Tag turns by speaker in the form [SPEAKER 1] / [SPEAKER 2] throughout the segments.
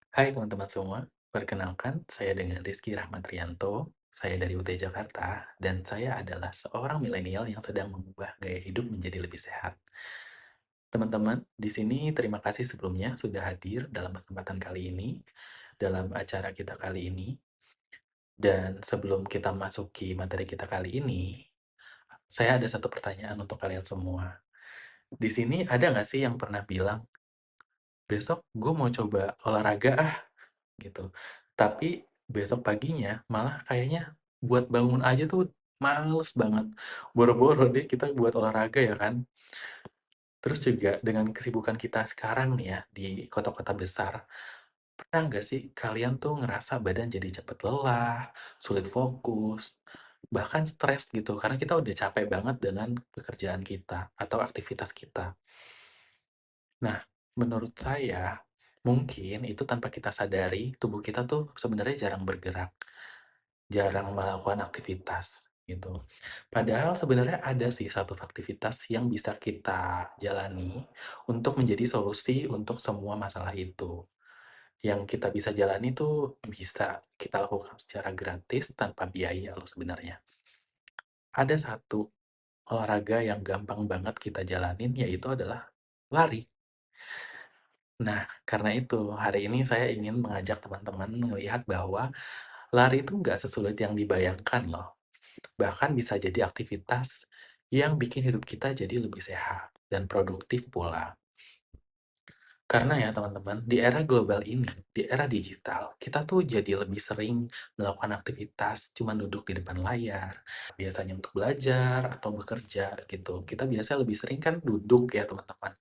[SPEAKER 1] Hai teman-teman semua, perkenalkan saya dengan Rizky Rahmatrianto, saya dari UT Jakarta, dan saya adalah seorang milenial yang sedang mengubah gaya hidup menjadi lebih sehat. Teman-teman, di sini terima kasih sebelumnya sudah hadir dalam kesempatan kali ini, dalam acara kita kali ini. Dan sebelum kita masuki materi kita kali ini, saya ada satu pertanyaan untuk kalian semua. Di sini ada nggak sih yang pernah bilang, besok gue mau coba olahraga gitu. Tapi besok paginya malah kayaknya buat bangun aja tuh males banget. Boro-boro deh kita buat olahraga ya kan. Terus juga dengan kesibukan kita sekarang nih ya di kota-kota besar, pernah nggak sih kalian tuh ngerasa badan jadi cepet lelah, sulit fokus, bahkan stres gitu karena kita udah capek banget dengan pekerjaan kita atau aktivitas kita. Nah, menurut saya mungkin itu tanpa kita sadari tubuh kita tuh sebenarnya jarang bergerak. Jarang melakukan aktivitas, gitu. Padahal sebenarnya ada sih satu aktivitas yang bisa kita jalani untuk menjadi solusi untuk semua masalah itu. Yang kita bisa jalani tuh bisa kita lakukan secara gratis tanpa biaya loh sebenarnya. Ada satu olahraga yang gampang banget kita jalanin yaitu adalah lari. Nah, karena itu hari ini saya ingin mengajak teman-teman melihat bahwa lari itu nggak sesulit yang dibayangkan loh. Bahkan bisa jadi aktivitas yang bikin hidup kita jadi lebih sehat dan produktif pula. Karena ya teman-teman, di era global ini, di era digital, kita tuh jadi lebih sering melakukan aktivitas cuma duduk di depan layar. Biasanya untuk belajar atau bekerja gitu. Kita biasa lebih sering kan duduk ya teman-teman.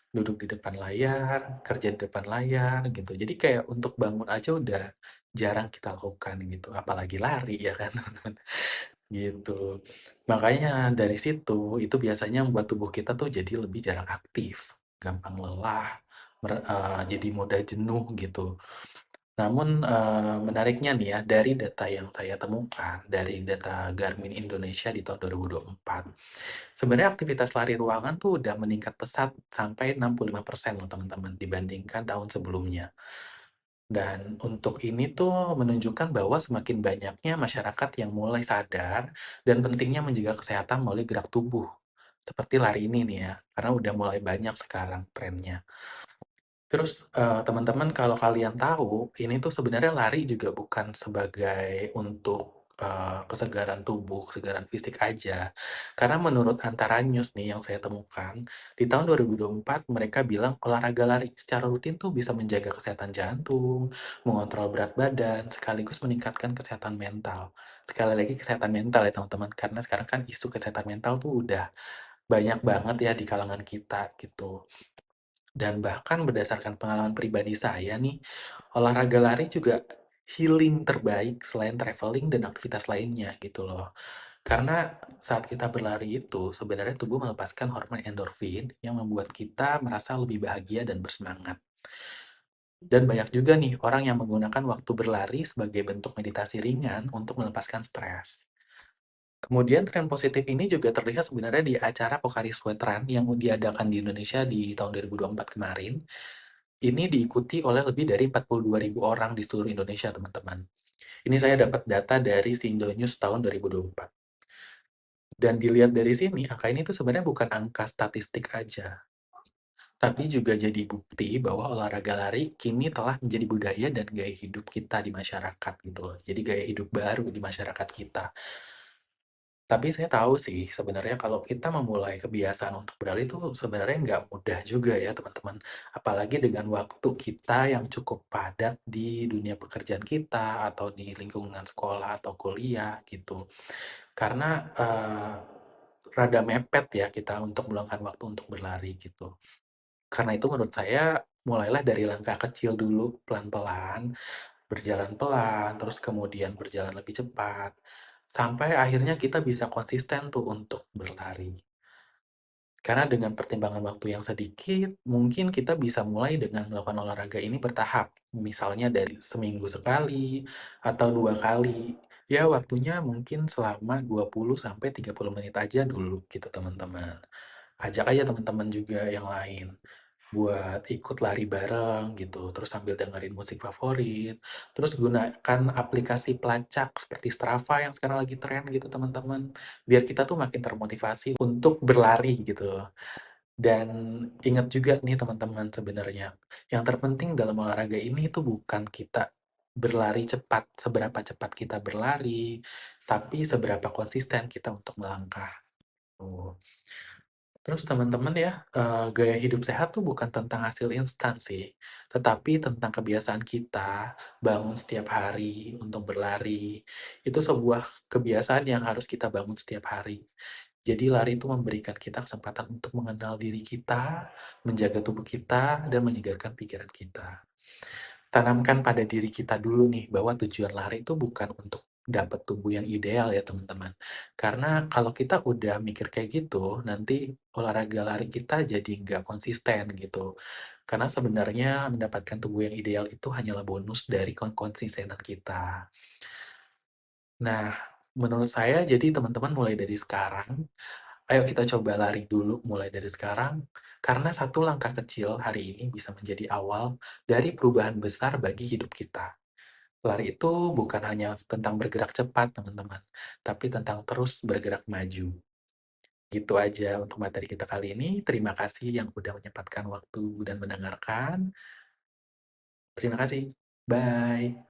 [SPEAKER 1] Duduk di depan layar, kerja di depan layar gitu. Jadi kayak untuk bangun aja udah jarang kita lakukan gitu. Apalagi lari ya kan teman-teman. Gitu. Makanya dari situ, itu biasanya membuat tubuh kita tuh jadi lebih jarang aktif, gampang lelah, jadi mudah jenuh gitu. Namun, menariknya nih ya, dari data yang saya temukan, dari data Garmin Indonesia di tahun 2024, sebenarnya aktivitas lari ruangan tuh udah meningkat pesat sampai 65% loh teman-teman, dibandingkan tahun sebelumnya. Dan untuk ini tuh menunjukkan bahwa semakin banyaknya masyarakat yang mulai sadar dan pentingnya menjaga kesehatan melalui gerak tubuh. Seperti lari ini nih ya, karena udah mulai banyak sekarang trennya. Terus, teman-teman kalau kalian tahu, ini tuh sebenarnya lari juga bukan sebagai untuk, kesegaran tubuh, kesegaran fisik aja. Karena menurut Antara News nih yang saya temukan, di tahun 2024 mereka bilang olahraga lari secara rutin tuh bisa menjaga kesehatan jantung, mengontrol berat badan, sekaligus meningkatkan kesehatan mental. Sekali lagi kesehatan mental ya teman-teman, karena sekarang kan isu kesehatan mental tuh udah banyak banget ya di kalangan kita gitu. Dan bahkan berdasarkan pengalaman pribadi saya nih, olahraga lari juga healing terbaik selain traveling dan aktivitas lainnya gitu loh. Karena saat kita berlari itu sebenarnya tubuh melepaskan hormon endorfin yang membuat kita merasa lebih bahagia dan bersemangat. Dan banyak juga nih orang yang menggunakan waktu berlari sebagai bentuk meditasi ringan untuk melepaskan stres. Kemudian tren positif ini juga terlihat sebenarnya di acara Pocari Sweat Run yang diadakan di Indonesia di tahun 2024 kemarin. Ini diikuti oleh lebih dari 42.000 orang di seluruh Indonesia, teman-teman. Ini saya dapat data dari Sindonews tahun 2024. Dan dilihat dari sini, angka ini tuh sebenarnya bukan angka statistik aja, tapi juga jadi bukti bahwa olahraga lari kini telah menjadi budaya dan gaya hidup kita di masyarakat gitu loh. Jadi gaya hidup baru di masyarakat kita. Tapi saya tahu sih sebenarnya kalau kita memulai kebiasaan untuk beralih itu sebenarnya nggak mudah juga ya teman-teman. Apalagi dengan waktu kita yang cukup padat di dunia pekerjaan kita atau di lingkungan sekolah atau kuliah gitu. Karena rada mepet ya kita untuk meluangkan waktu untuk berlari gitu. Karena itu menurut saya mulailah dari langkah kecil dulu, pelan-pelan, berjalan pelan, terus kemudian berjalan lebih cepat, sampai akhirnya kita bisa konsisten tuh untuk berlari. Karena dengan pertimbangan waktu yang sedikit, mungkin kita bisa mulai dengan melakukan olahraga ini bertahap. Misalnya dari seminggu sekali atau 2 kali. Ya waktunya mungkin selama 20 sampai 30 menit aja dulu gitu teman-teman. Ajak aja teman-teman juga yang lain. buat ikut lari bareng gitu, terus sambil dengerin musik favorit, terus gunakan aplikasi pelacak seperti Strava yang sekarang lagi tren gitu teman-teman, biar kita tuh makin termotivasi untuk berlari gitu. Dan ingat juga nih teman-teman sebenarnya, yang terpenting dalam olahraga ini tuh bukan kita berlari cepat, seberapa cepat kita berlari, tapi seberapa konsisten kita untuk melangkah, tuh. Terus teman-teman ya, gaya hidup sehat tuh bukan tentang hasil instan sih, tetapi tentang kebiasaan kita bangun setiap hari untuk berlari. Itu sebuah kebiasaan yang harus kita bangun setiap hari. Jadi lari itu memberikan kita kesempatan untuk mengenal diri kita, menjaga tubuh kita, dan menyegarkan pikiran kita. Tanamkan pada diri kita dulu nih, bahwa tujuan lari itu bukan untuk dapat tubuh yang ideal ya teman-teman. Karena kalau kita udah mikir kayak gitu, nanti olahraga lari kita jadi nggak konsisten gitu. Karena sebenarnya mendapatkan tubuh yang ideal itu hanyalah bonus dari konsistenan kita. Nah, menurut saya jadi teman-teman mulai dari sekarang, ayo kita coba lari dulu mulai dari sekarang, karena satu langkah kecil hari ini bisa menjadi awal dari perubahan besar bagi hidup kita. Lari itu bukan hanya tentang bergerak cepat, teman-teman, tapi tentang terus bergerak maju. Gitu aja untuk materi kita kali ini. Terima kasih yang udah menyempatkan waktu dan mendengarkan. Terima kasih. Bye.